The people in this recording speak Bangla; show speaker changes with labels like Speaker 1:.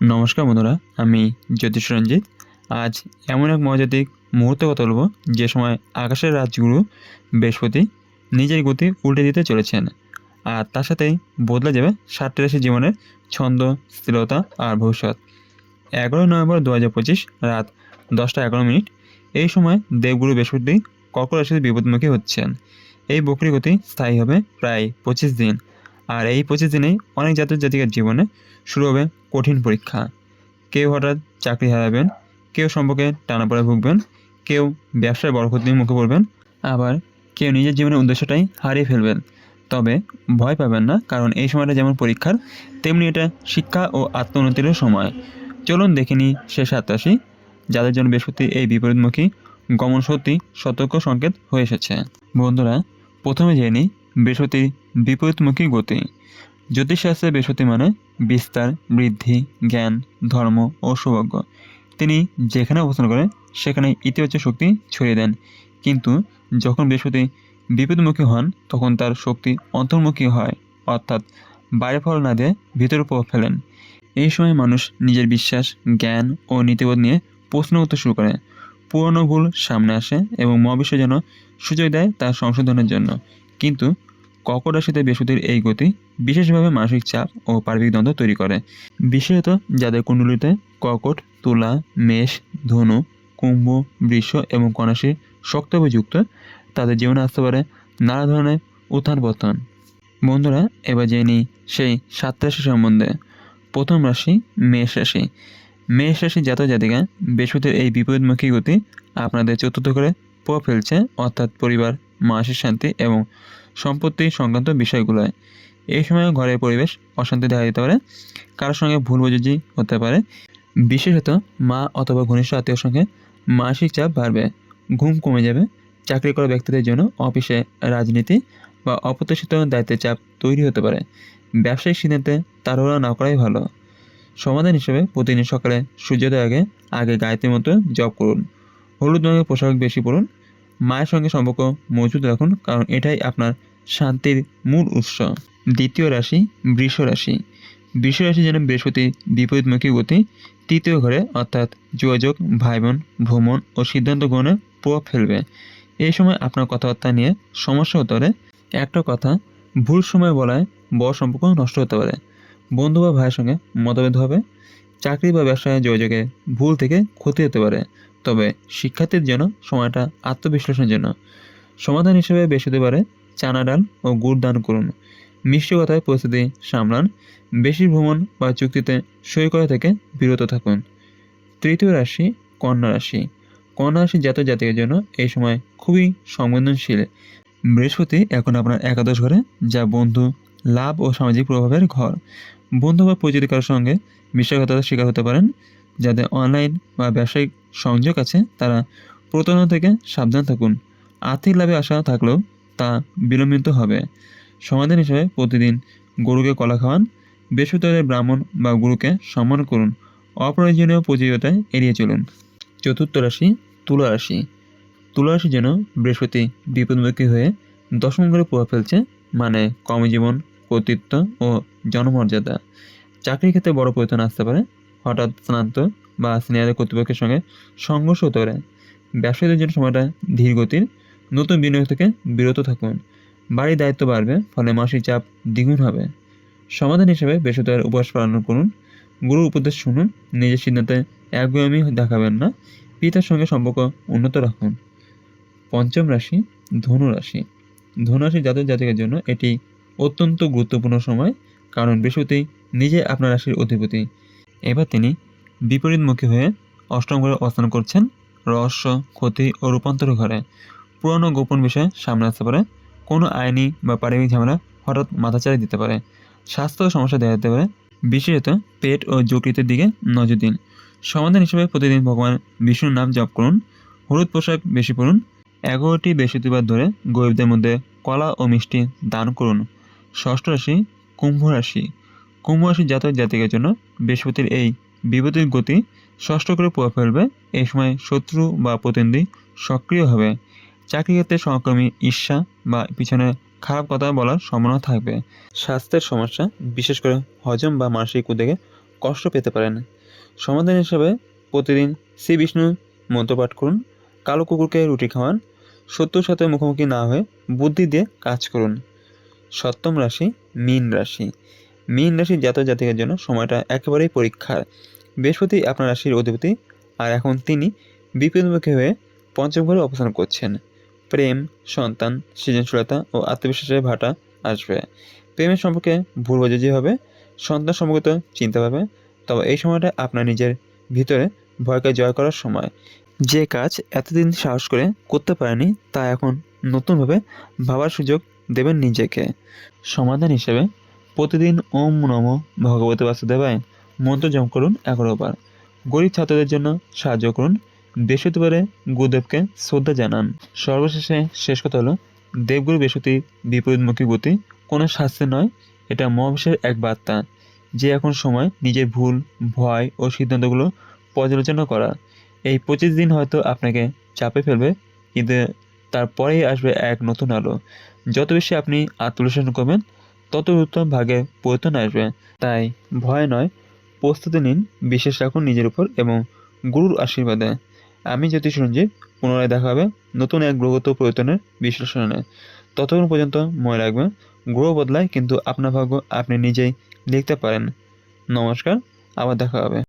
Speaker 1: নমস্কার বন্ধুরা, আমি জ্যোতিষ রঞ্জিত। আজ এমন এক মজাদিক মুহূর্তে কথা বলব যে সময় আকাশের রাজগুরু বৃহস্পতি নিজের গতি উল্টে দিতে চলেছেন, আর তার সাথেই বদলে যাবে 7টি রাশির জীবনের ছন্দ, স্থিরতা আর ভবিষ্যৎ। 11 নভেম্বর 2025 রাত 10টা 11 মিনিট এই সময় দেবগুরু বৃহস্পতি কর্কট রাশিতে বিপদমুখী হচ্ছেন। এই বক্রী গতি স্থায়ী হবে প্রায় 25 দিন, আর এই 25 দিনেই অনেক জাতক জাতিকার জীবনে শুরু হবে কঠিন পরীক্ষা। কেউ হঠাৎ চাকরি হারাবেন, কেউ সম্পর্কে টানাপোড়া ভুগবেন, কেউ ব্যবসায় বড় ক্ষতির মুখে পড়বেন, আবার কেউ নিজের জীবনের উদ্দেশ্যটাই হারিয়ে ফেলবেন। তবে ভয় পাবেন না, কারণ এই সময়টা যেমন পরীক্ষার, তেমনি এটা শিক্ষা ও আত্মোন্নতিরও সময়। চলুন দেখে নিই সে 7 রাশি যাদের জন্য বৃহস্পতি এই বিপরীতমুখী গমন সত্যি সতর্ক সংকেত হয়ে এসেছে। বন্ধুরা, প্রথমে জেনে নিই বৃহস্পতির বিপরীতমুখী গতি। জ্যোতিষশাস্ত্রে বৃহস্পতি মানে বিস্তার, বৃদ্ধি, জ্ঞান, ধর্ম ও সৌভাগ্য। তিনি যেখানে অবস্থান করেন সেখানে ইতিবাচক শক্তি ছড়িয়ে দেন, কিন্তু যখন বৃহস্পতি বিপরীতমুখী হন তখন তার শক্তি অন্তর্মুখী হয়, অর্থাৎ বাইরে ফল না দিয়ে ভিতরে প্রভাব ফেলেন। এই সময় মানুষ নিজের বিশ্বাস, জ্ঞান ও নীতিবোধ নিয়ে প্রশ্ন করতে শুরু করে। পুরনো ভুল সামনে আসে এবং মহাবিশ্ব যেন সুযোগ দেয় তার সংশোধনের জন্য। কিন্তু কর্কট রাশিতে বৃহস্পতির এই গতি বিশেষভাবে মানসিক চাপ ও পারিবারিক দ্বন্দ্ব তৈরি করে। বিশেষত যাদের কুণ্ডলিতে কর্কট, তুলা, মেষ, ধনু, কুম্ভ, বৃষ এবং কন্যা রাশি শক্তভাবে যুক্ত, তাদের জীবনে আসতে পারে নানা ধরনের উত্থান পতন। বন্ধুরা, এবার জেনে নিই সেই 7 রাশি সম্বন্ধে। প্রথম রাশি মেষ রাশি। মেষ রাশি জাতক জাতিকা বৃহস্পতির এই বিপরীতমুখী গতি আপনাদের চতুর্থ করে প্রভাব ফেলছে, অর্থাৎ পরিবার, মানসিক শান্তি এবং সম্পত্তি সংক্রান্ত বিষয়গুলোয়। এই সময় ঘরের পরিবেশ অশান্তি দেখা দিতে পারে, কারোর সঙ্গে ভুল বোঝাবুঝি হতে পারে। বিশেষত মা অথবা ঘনিষ্ঠ আত্মীয়র সঙ্গে মানসিক চাপ বাড়বে, ঘুম কমে যাবে। চাকরি করা ব্যক্তিদের জন্য অফিসে রাজনীতি বা অপ্রত্যাশিত দায়িত্বের চাপ তৈরি হতে পারে। ব্যবসায়িক সিদ্ধান্তে তাড়াহুড়ো না করাই ভালো। সমাধান হিসেবে প্রতিদিন সকালে সূর্যোদয়ের আগে আগে গায়ত্রী মন্ত্র জপ করুন। হলুদ রঙের পোশাক বেশি পরুন। মায়ের সঙ্গে সম্পর্ক মজবুত রাখুন, কারণ এটাই আপনার শান্তির মূল উৎস। দ্বিতীয় রাশি বৃষ রাশি। বৃষ রাশি যেন বৃহস্পতি বিপরীতমুখী গতি তৃতীয় ঘরে, অর্থাৎ যোগাযোগ, ভাই বোন, ভ্রমণ ও সিদ্ধান্ত গ্রহণে প্রভাব ফেলবে। এই সময় আপনার কথাবার্তা নিয়ে সমস্যা হতে পারে। একটা কথা ভুল সময় বলায় বড় সম্পর্ক নষ্ট হতে পারে। বন্ধু বা ভাইয়ের সঙ্গে মতভেদ হবে। চাকরি বা ব্যবসায় যোগাযোগে ভুল থেকে ক্ষতি হতে পারে। তবে শিক্ষার্থীর জন্য সময়টা আত্মবিশ্লেষণের জন্য। সমাধান হিসেবে বৃহস্পতিবারে চানা ডাল ও গুড় দান করুন। মিষ্টি কথায় পরিস্থিতি সামলান। বেশি ভ্রমণ বা চুক্তিতে সই করা থেকে বিরত থাকুন। তৃতীয় রাশি কন্যা রাশি। কন্যা রাশির জাতক জাতিকের জন্য এই সময় খুবই সংবেদনশীল। বৃহস্পতি এখন আপনার একাদশ ঘরে, যা বন্ধু, লাভ ও সামাজিক প্রভাবের ঘর। বন্ধু বা পরিচিত কারোর সঙ্গে বিশ্বাসঘাতকতার শিকার হতে পারেন। যাদের অনলাইন বা ব্যবসায়িক সংযোগ আছে তারা প্রতারণা থেকে সাবধান থাকুন। আর্থিক লাভে আশা থাকলেও তা বিলম্বিত হবে। সমাধান হিসেবে প্রতিদিন গরুকে কলা খাওয়ান। বৃহস্পতিবারে ব্রাহ্মণ বা গুরুকে সম্মান করুন। অপ্রয়োজনীয় প্রতিযোগিতায় এড়িয়ে চলুন। চতুর্থ রাশি তুলা রাশি। তুলা রাশি যেন বৃহস্পতি বিপদমুখী হয়ে দশম ঘরে প্রভাব ফেলছে, মানে কর্মজীবন, কর্তৃত্ব ও জনমর্যাদা। চাকরির ক্ষেত্রে বড় পরিবর্তন আসতে পারে। হঠাৎ স্নান্ত বা সিনিয়র কর্তৃপক্ষের সঙ্গে সংঘর্ষ হতে পারে। ব্যবসায়ীদের জন্য সময়টা ধীর গতির। নতুন বিনিয়োগ থেকে বিরত থাকুন। বাড়ির দায়িত্ব বাড়বে, ফলে মাসিক চাপ দ্বিগুণ হবে। সমাধান হিসেবে বৃহস্পতিবার উপবাস পালন করুন। গুরুর উপদেশ শুনুন। নিজের সিদ্ধান্তে একগুঁয়েমি দেখাবেন না। পিতার সঙ্গে সম্পর্ক উন্নত রাখুন। পঞ্চম রাশি ধনু রাশি। ধনু রাশির জাতক জাতিকের জন্য এটি অত্যন্ত গুরুত্বপূর্ণ সময়, কারণ বৃহস্পতি নিজে আপনার রাশির অধিপতি। এবার তিনি বিপরীতমুখী হয়ে অষ্টম ঘরে অবস্থান করছেন, রহস্য, ক্ষতি ও রূপান্তর ঘরে। পুরনো গোপন বিষয় সামনে আসতে পারে। কোনো আইনি বা পারিবারিক ঝামেলা হঠাৎ মাথাচাড়া দিতে পারে। স্বাস্থ্য সমস্যা দেখা দিতে পারে। বিশেষত পেট ও যকৃতের দিকে নজর দিন। সমাধান হিসেবে প্রতিদিন ভগবান বিষ্ণুর নাম জপ করুন। হলুদ পোশাক বেশি পরুন। 11টি বৃহস্পতিবার ধরে গরিবদের মধ্যে কলা ও মিষ্টি দান করুন। ষষ্ঠ রাশি কুম্ভ রাশি। কুম্ভ রাশির জাতক জাতিকের জন্য বৃহস্পতির এই বিপরীত গতি ষষ্ঠ করে প্রভাব ফেলবে। এই সময় শত্রু বা প্রতিদ্বন্দ্বী সক্রিয় হবে। চাকরি ক্ষেত্রে সহকর্মী ঈর্ষা বা পিছনে খারাপ কথা বলার সম্ভাবনা থাকবে। স্বাস্থ্যের সমস্যা, বিশেষ করে হজম বা মানসিক উদ্বেগে কষ্ট পেতে পারেন। সমাধান হিসেবে প্রতিদিন শ্রী বিষ্ণু মন্ত্র পাঠ করুন, কালো কুকুরকে রুটি খাওয়ান, শত্রুর সাথে মুখোমুখি না হয়ে বুদ্ধি দিয়ে কাজ করুন। সপ্তম রাশি মীন রাশি। মীন রাশির জাতক জাতিকার জন্য সময়টা একেবারেই পরীক্ষার। বৃহস্পতি আপনার রাশির অধিপতি, আর এখন তিনি বিপরীতমুখী হয়ে পঞ্চম ঘরে অবস্থান করছেন। প্রেম, সন্তান, সৃজনশীলতা ও আত্মবিশ্বাসের ভাটা আসবে। প্রেমের সম্পর্কে ভুল বোঝাবুঝি হবে, সন্তান সম্পর্কিত চিন্তা পাবে। তবে এই সময়টা আপনার নিজের ভিতরে ভয়কে জয় করার সময়। যে কাজ এতদিন সাহস করে করতে পারেনি তা এখন নতুনভাবে ভাবার সুযোগ দেবেন নিজেকে। সমাধান হিসেবে প্রতিদিন ওম নমো ভগবতে বাসুদেবায় মন্ত্র জপ করুন 11 বার। গরিব ছাত্রদের জন্য সাহায্য করুন। বৃহস্পতিবারে গুরুদেবকে শ্রদ্ধা জানান। সর্বশেষে শেষ কথা হলো, দেবগুরু বৃহস্পতি বিপরীতমুখী গতি কোনো শাস্তি নয়, এটা মহাবিশ্বের এক বার্তা যে এখন সময় নিজের ভুল, ভয় ও সিদ্ধান্তগুলো পর্যালোচনা করা। এই 25 দিন হয়তো আপনাকে চাপে ফেলবে, কিন্তু তারপরেই আসবে এক নতুন আলো। যত বেশি আপনি আত্মবিশ্লেষণ করবেন তত দ্রুত ভাগে পরিবর্তন আসবে। তাই ভয় নয়, প্রস্তুতি নিন, বিশ্বাস রাখুন নিজের উপর এবং গুরুর আশীর্বাদে। আমি জ্যোতিষ রঞ্জিত, পুনরায় দেখা হবে নতুন এক গ্রহগত পরিবর্তনের বিশ্লেষণে। ততক্ষণ পর্যন্ত মনে রাখবেন, গ্রহ বদলায় কিন্তু আপনার ভাগ্য আপনি নিজেই লিখতে পারেন। নমস্কার, আবার দেখা হবে।